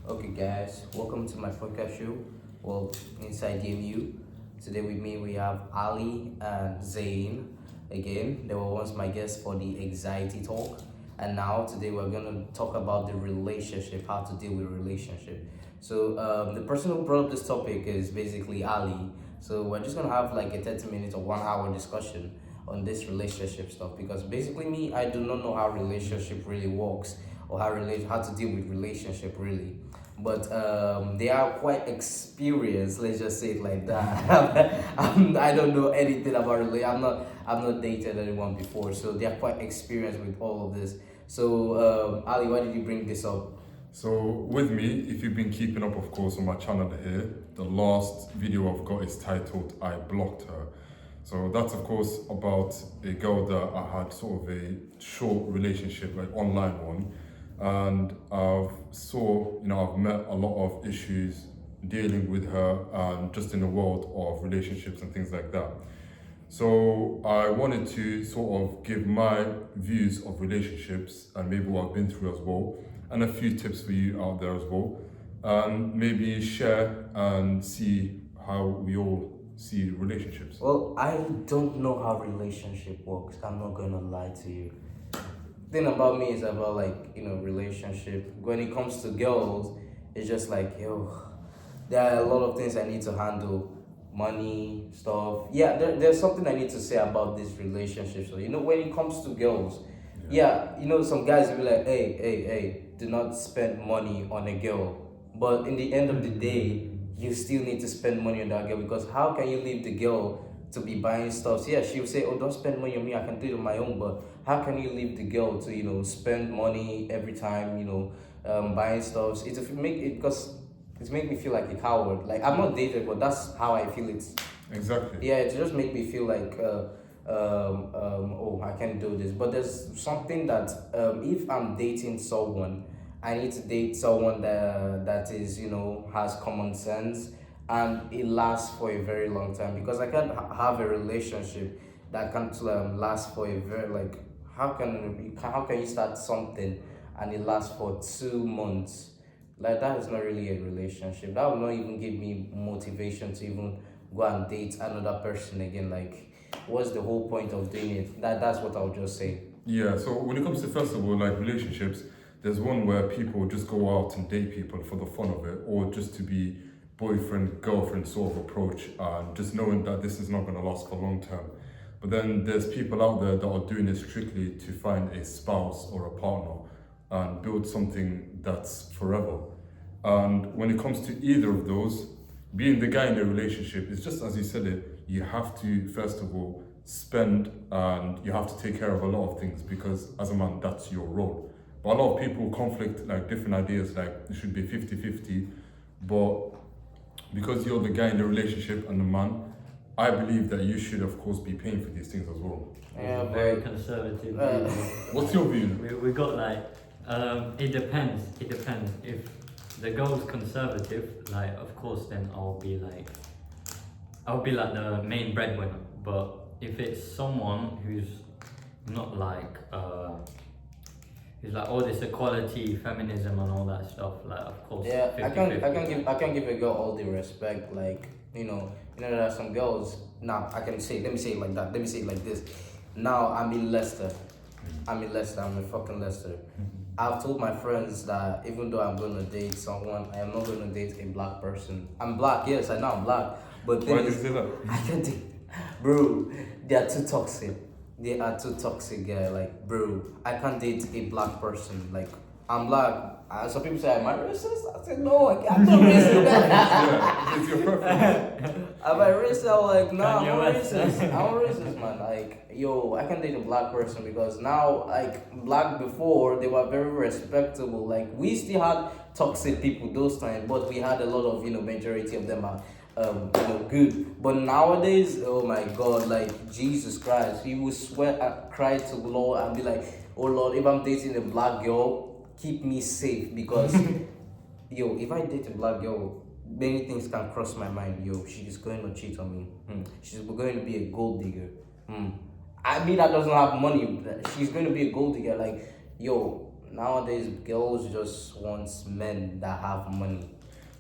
Okay, guys, welcome to my podcast show. Well, inside DMU. Today with me we have Ali and Zain. Again, they were once my guests for the anxiety talk, and now today we're gonna talk about the relationship, how to deal with relationship. So the person who brought up this topic is basically Ali. So we're just gonna have like a 30 minutes or 1 hour discussion on this relationship stuff because basically me, I do not know how relationship really works or how to deal with relationship really, but they are quite experienced. Let's just say it like that. I don't know anything about I've not dated anyone before, so they are quite experienced with all of this. So Ali, why did you bring this up? So with me, if you've been keeping up, of course, on my channel here, the last video I've got is titled "I Blocked Her." So that's of course about a girl that I had sort of a short relationship, like online one, and I've met a lot of issues dealing with her and just in the world of relationships and things like that. So I wanted to sort of give my views of relationships and maybe what I've been through as well, and a few tips for you out there as well, and maybe share and see how we all see relationships. Well, I don't know how relationship works. I'm not gonna lie to you. Thing about me is about like relationship. When it comes to girls, it's just like there are a lot of things I need to handle, money stuff. Yeah, there's something I need to say about this relationship. So when it comes to girls, yeah, some guys will be like, hey, do not spend money on a girl. But in the end of the day, you still need to spend money on that girl because how can you leave the girl to be buying stuff? So yeah, she'll say, "Oh, don't spend money on me. I can do it on my own." But how can you leave the girl to spend money every time buying stuff? It's make it because it's make me feel like a coward. Like I'm not dated, but that's how I feel. It's Exactly. yeah, it just make me feel like oh, I can't do this. But there's something that if I'm dating someone, I need to date someone that is has common sense and it lasts for a very long time because I can't have a relationship that can't last for a very like how can you start something and it lasts for 2 months? Like that is not really a relationship. That will not even give me motivation to even go and date another person again. Like, what's the whole point of doing it? That's what I would just say. Yeah, so when it comes to first of all, like relationships, there's one where people just go out and date people for the fun of it, or just to be boyfriend, girlfriend sort of approach, and just knowing that this is not going to last for long term. But then there's people out there that are doing it strictly to find a spouse or a partner and build something that's forever. And when it comes to either of those, being the guy in a relationship is just as you said it, you have to first of all spend and you have to take care of a lot of things because as a man, that's your role. But a lot of people conflict like different ideas, like it should be 50-50, but because you're the guy in the relationship and the man, I believe that you should of course be paying for these things as well. Yeah, Very but conservative view. What's your view? We got like, it depends. It depends. If the girl's conservative, like of course, then I'll be like the main breadwinner. But if it's someone who's not like, who's like all this equality, feminism, and all that stuff, like of course, yeah, 50-50. I can give a girl all the respect. Like there are some girls. Now I can say, let me say it like that. Let me say it like this. Now I'm in Leicester. I'm in Leicester. I'm in fucking Leicester. I've told my friends that even though I'm gonna date someone, I am not gonna date a black person. I'm black, yes, I know I'm black, but Why do you say that? I can't date, bro. They are too toxic. They are too toxic, guy. Like, bro, I can't date a black person. Like, I'm black. Some people say, "Am I racist?" I said, "No, I'm not racist." Yeah, it's your preference. Am I racist? I'm like, no, I'm Kanye not West. racist. I'm not racist, man. Like, I can date a black person because now, like, black before, they were very respectable. Like, we still had toxic people those times, but we had a lot of, majority of them are, good. But nowadays, oh my God, like, Jesus Christ, we will swear and cry to the Lord and be like, "Oh Lord, if I'm dating a black girl, keep me safe because, if I date a black girl, many things can cross my mind. She's going to cheat on me. She's going to be a gold digger. I mean, that doesn't have money. She's going to be a gold digger. Like, nowadays girls just want men that have money.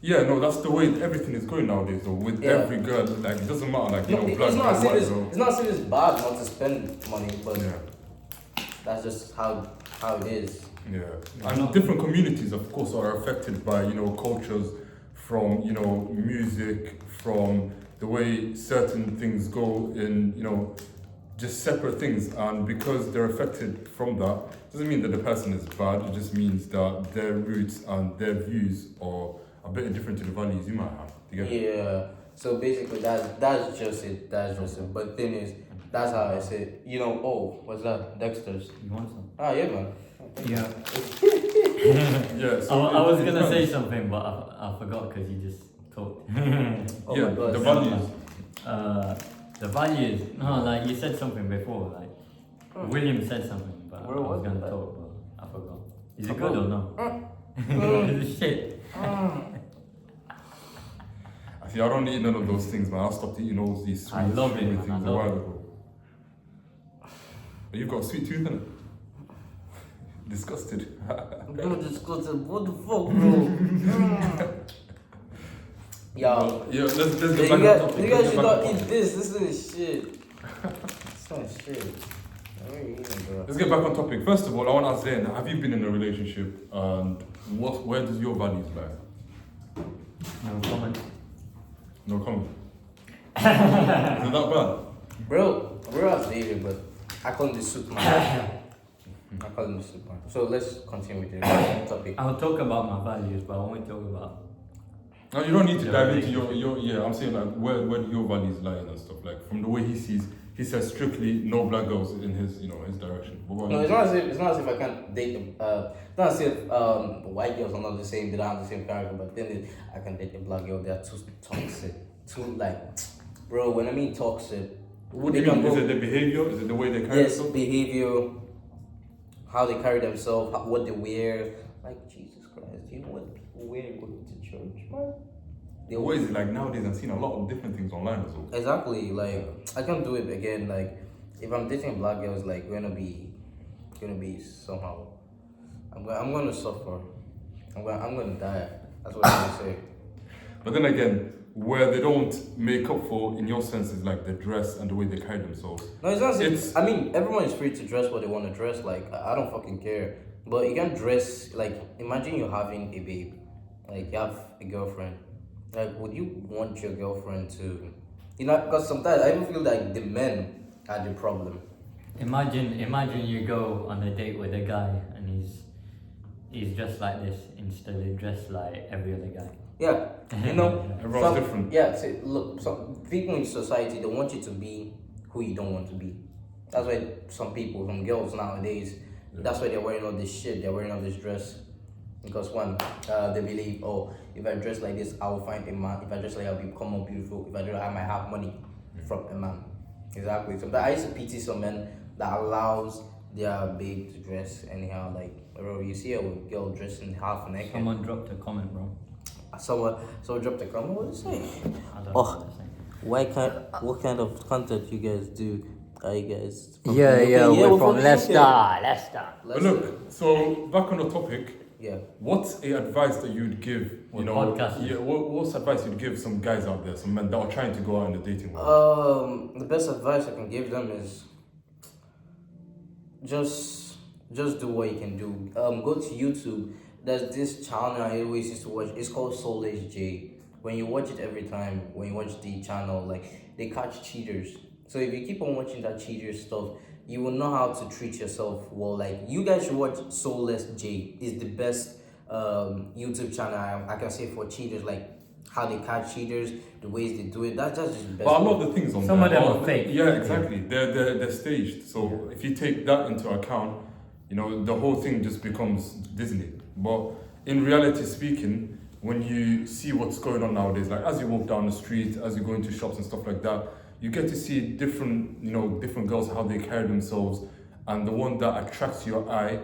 Yeah, no, that's the way everything is going nowadays. Though with Yeah. every girl, like it doesn't matter, like you No, know, black it's not and as if white. it's, Though. it's not as if it's bad not to spend money, but Yeah. that's just how it is. Yeah, and different communities, of course, are affected by cultures, from music, from the way certain things go in just separate things, and because they're affected from that, doesn't mean that the person is bad. It just means that their roots and their views are a bit different to the values you might have. Do you get it? Yeah. So basically, that's just it. That's just it. But the thing is, that's how I say. Oh, what's that? Dexter's. You want some? Ah, yeah, man. Yeah. Yeah. I So was it gonna say depends. something, but I forgot because you just talked. Oh Yeah, my God. the values. The values. No, like you said something before. Like William said something, but Where I was was gonna that? talk, but I forgot. Is it About- good or no? Shit. I see. I don't eat none of those things, man. I stopped eating all these sweet, I love it, sugary man. things I a love while it. ago. But you've got a sweet tooth, innit? Disgusted. Bro, disgusting. What the fuck, bro? Yo. Yeah, let's You get back on guys, topic. you Let's guys get should back not on eat topic. this. This is shit. It's not shit. What are you eating, bro? Let's get back on topic. First of all, I want to ask Zayn, have you been in a relationship, and where does your values lie? No comment. No comment. Is it that bad? Bro, we're out dating, but I call him the Superman. I call him the Superman. So let's continue with the topic. I'll talk about my values, but I won't talk about. No, you don't need to The dive into relationship. yeah, I'm saying like where do your values lie and stuff, like from the way he says strictly no black girls in his his direction. What about No, you? it's not as if I can't date them. It's not as if white girls are not the same. They don't have the same character. But then I can date a black girl. They are too toxic. Too bro. When I mean toxic, What do they you can mean? Is go- it the behavior? Is it the way they carry yes, themselves? behavior, how they carry themselves, what they wear. Like Jesus Christ, do you know what people wear going to church, man? They What is it like nowadays? I've seen a lot of different things online as well. Exactly, like I can't do it again. Like if I'm dating a black girl, it's like gonna be somehow. I'm gonna suffer. I'm gonna die. That's what I'm gonna say. But then again, where they don't make up for, in your sense, is like the dress and the way they carry themselves. No, it's not. It's- I mean, everyone is free to dress what they want to dress. Like I don't fucking care. But you can't dress like. Imagine you're having a babe, like you have a girlfriend. Like, would you want your girlfriend to, Because sometimes I even feel like the men are the problem. Imagine you go on a date with a guy and he's dressed like this instead of dressed like every other guy. Yeah, Everyone's different. Yeah, see, look, some people in society they want you to be who you don't want to be. That's why some girls nowadays, that's why they're wearing all this shit. They're wearing all this dress because one, they believe, oh, if I dress like this, I will find a man. If I dress like, I'll become more beautiful. If I dress, I might have money from a man. Exactly. So I used to pity some men that allows their babe to dress anyhow. Like, bro, you see a girl dressing half naked. Someone dropped a comment, bro. Someone dropped a comment. What did you say? I don't know Oh. what they're saying. What kind of content you guys do? Are you guys? we're from the Leicester. UK. Leicester. But look, so back on the topic, Yeah. what's a advice that you'd give, With podcasting. yeah, what's advice you'd give some guys out there, some men that are trying to go out in the dating world? The best advice I can give them is just do what you can do. Go to YouTube. There's this channel I always used to watch. It's called Soulless J. When you watch it every time, when you watch the channel, like they catch cheaters. So if you keep on watching that cheater stuff, you will know how to treat yourself well. Like you guys should watch Soulless J. It's the best YouTube channel I can say for cheaters. Like how they catch cheaters, the ways they do it. That's just the best. But a lot of the things on Some there of them are fake. Yeah, exactly. They're staged. So if you take that into account, the whole thing just becomes Disney. But in reality speaking, when you see what's going on nowadays, like as you walk down the street, as you go into shops and stuff like that, you get to see different girls, how they carry themselves, and the one that attracts your eye,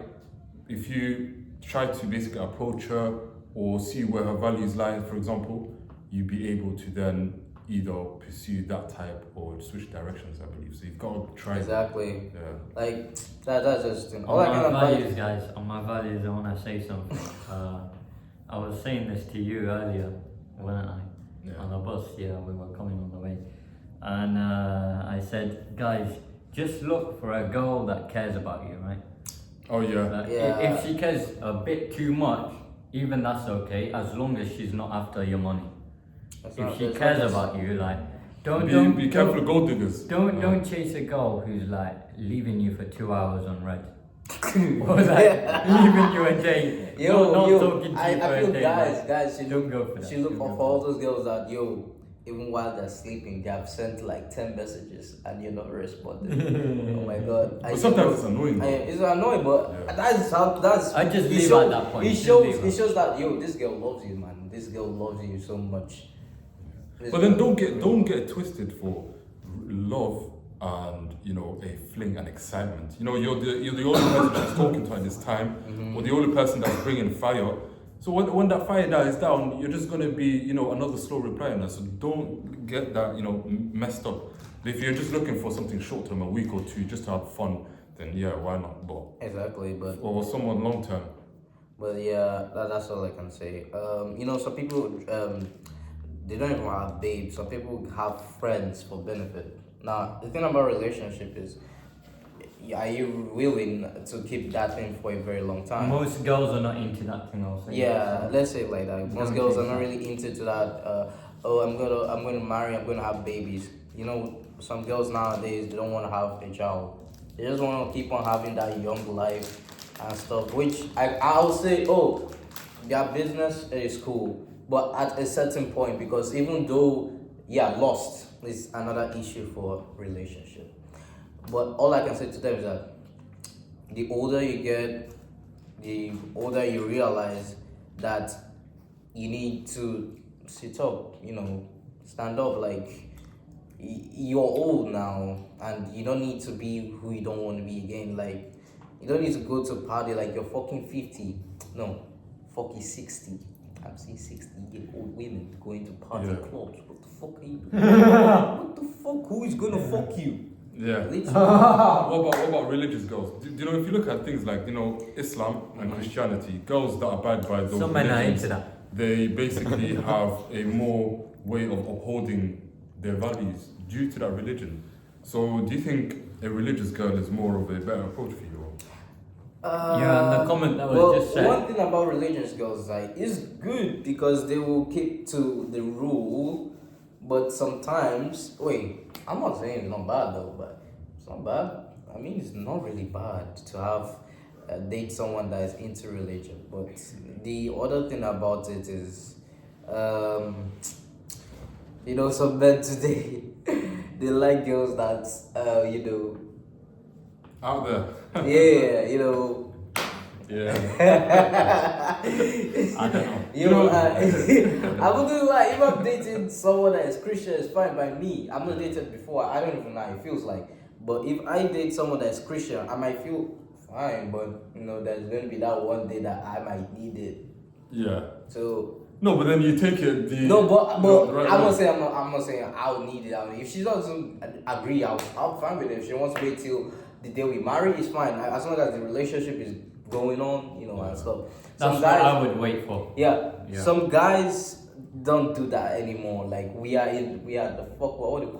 if you try to basically approach her or see where her values lie, for example, you'd be able to then either pursue that type or switch directions, I believe. So you've got to try. Exactly. Yeah. Like that's just On all I can my advise. values, guys, on my values, I want to say something. I was saying this to you earlier, weren't I? Yeah. On the bus, yeah, we were coming on the way. And I said, guys, just look for a girl that cares about you, right? Oh yeah. Like, Yeah. If she cares a bit too much, even that's okay, as long as she's not after your money. That's If not- she that's cares not just- about you, like, don't Be careful of gold diggers. Don't chase a girl who's like leaving you for 2 hours on red. Or like leaving you a day. not talking to I you for feel a day. guys should Don't go for that. should look Don't for go all those girls that even while they're sleeping, they have sent like 10 messages and you're not responding. Oh my god. But sometimes it's annoying. though. It's annoying, but Yeah. that's I just it leave shows- at that point. It Just shows leave it shows that this girl loves you, man. This girl loves you so much. But then don't get it twisted for love and a fling and excitement. You're the only person she's talking to at this time, or the only person that's bringing fire. So when that fire dies down, you're just gonna be another slow reply on that. So don't get that messed up. If you're just looking for something short term, a week or two, just to have fun, then yeah, why not? But Exactly, but or someone long term. yeah, that's all I can say. Some people they don't even have babes. Some people have friends for benefit. Now, the thing about relationship is, are you willing to keep that thing for a very long time? Most girls are not into that thing. I'll say. Yeah, let's say it like that. Most Don't girls are chase not that. really into that. I'm gonna marry. I'm gonna have babies. Some girls nowadays they don't want to have a child. They just want to keep on having that young life and stuff. Which I'll say, their business is cool, but at a certain point, because even though lost is another issue for relationship. But all I can say to them is that the older you get, the older you realize that you need to sit up, stand up. Like you're old now, and you don't need to be who you don't want to be again. Like you don't need to go to party like you're fucking 50. No, fucking 60. I'm seeing 60-year-old women going to party Yeah. clubs. What the fuck are you doing? What the fuck? Who is gonna fuck you? Yeah. Literally. What about religious girls? If you look at things like Islam and Christianity, girls that abide by those Some men are religions, into that. they basically have a more way of upholding their values due to that religion. So do you think a religious girl is more of a better approach for you? Yeah, and the comment that was just said. One thing about religious girls, like, is good because they will keep to the rule, but sometimes, I'm not saying it's not bad though, but it's not bad. I mean, it's not really bad to have date someone that is into religion, but the other thing about it is, some men today they like girls that Out there. yeah, Yeah. I don't know. I wouldn't lie. If I'm dating someone that is Christian, it's fine by me. I'm not dated before. I don't even know how it feels like. But if I date someone that is Christian, I might feel fine. But there's going to be that one day that I might need it. Yeah. So No, but then you take it the no, but right I'm way. not saying I'm not saying I'll need it. If she doesn't agree, I'm fine with it. If she wants to wait till the day we marry, it's fine. As long as the relationship is going on, and stuff. That's what I would wait for. Yeah. Yeah. Some guys don't do that anymore. Like we are the fuck. What do you